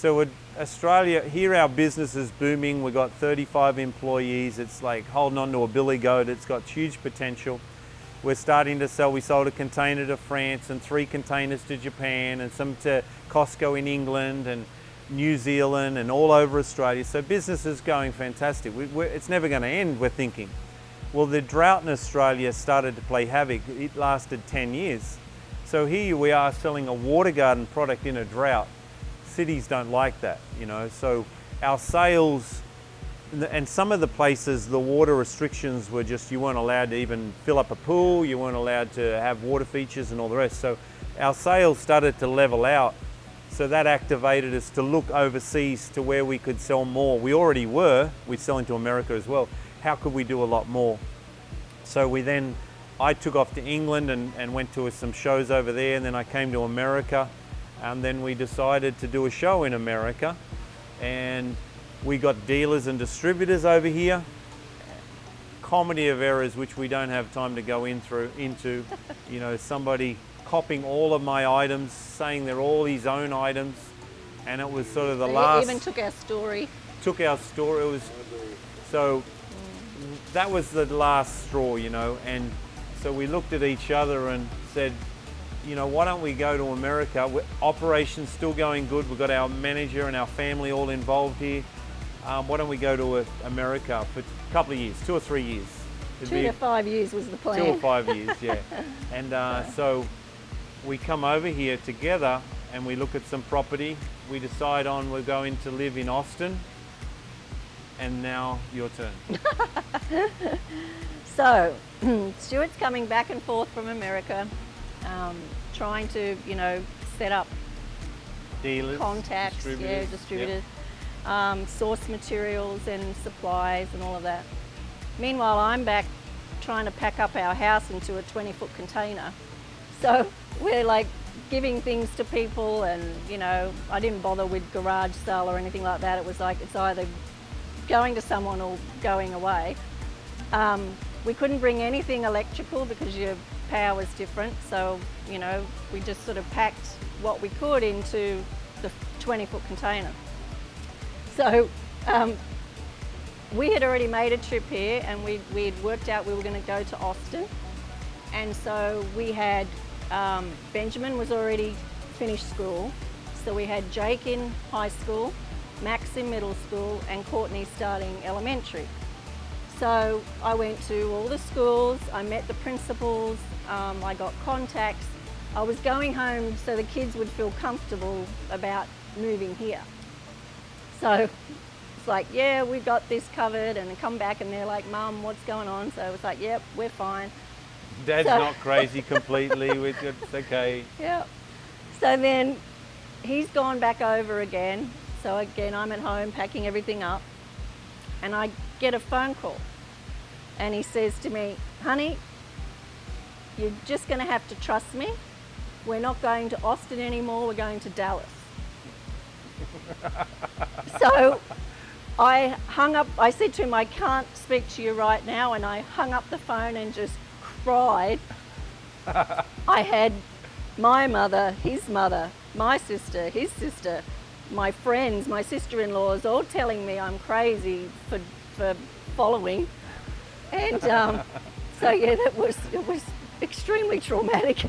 So Australia, here our business is booming. We've got 35 employees. It's like holding on to a billy goat. It's got huge potential. We're starting to sell. We sold a container to France and 3 containers to Japan and some to Costco in England and New Zealand and all over Australia. So business is going fantastic. It's never going to end, we're thinking. Well, the drought in Australia started to play havoc. It lasted 10 years. So here we are selling a water garden product in a drought. Cities don't like that, you know. So our sales, and some of the places, the water restrictions were just, you weren't allowed to even fill up a pool, you weren't allowed to have water features and all the rest. So our sales started to level out. So that activated us to look overseas to where we could sell more. We already were, we're selling to America as well. How could we do a lot more? So I took off to England and went to some shows over there, and then I came to America, and then we decided to do a show in America, and we got dealers and distributors over here. Comedy of errors which we don't have time to go into. You know, somebody copying all of my items, saying they're all his own items, and it was sort of the last. Even took our story. Took our story. It was so. That was the last straw, you know, and so we looked at each other and said, you know, why don't we go to America? Operations still going good. We've got our manager and our family all involved here. Why don't we go to America for a couple of years, 2 or 3 years? 2 to 5 years was the plan. 2 or 5 years, yeah. And so we come over here together and we look at some property. We decide on we're going to live in Austin. And now your turn. So Stuart's coming back and forth from America, trying to, you know, set up dealers, contacts, distributors, yep. Source materials and supplies and all of that. Meanwhile, I'm back trying to pack up our house into a 20-foot container. So we're like giving things to people, and, you know, I didn't bother with garage sale or anything like that. It was like, it's either going to someone or going away. We couldn't bring anything electrical because your power was different, so, you know, we just sort of packed what we could into the 20-foot container. So we had already made a trip here, and we had worked out we were going to go to Austin, and so we had Benjamin was already finished school, so we had Jake in high school, Max in middle school, and Courtney starting elementary. So I went to all the schools, I met the principals, I got contacts. I was going home so the kids would feel comfortable about moving here. So it's like, yeah, we've got this covered, and come back and they're like, Mum, what's going on? So it's like, yep, we're fine. Dad's not crazy completely, it's okay. Yeah. So then he's gone back over again. So again, I'm at home packing everything up, and I get a phone call, and he says to me, honey, you're just going to have to trust me. We're not going to Austin anymore, we're going to Dallas. So I hung up, I said to him, I can't speak to you right now, and I hung up the phone and just cried. I had my mother, his mother, my sister, his sister, my friends, my sister-in-laws, all telling me I'm crazy for following, and so yeah, it was extremely traumatic.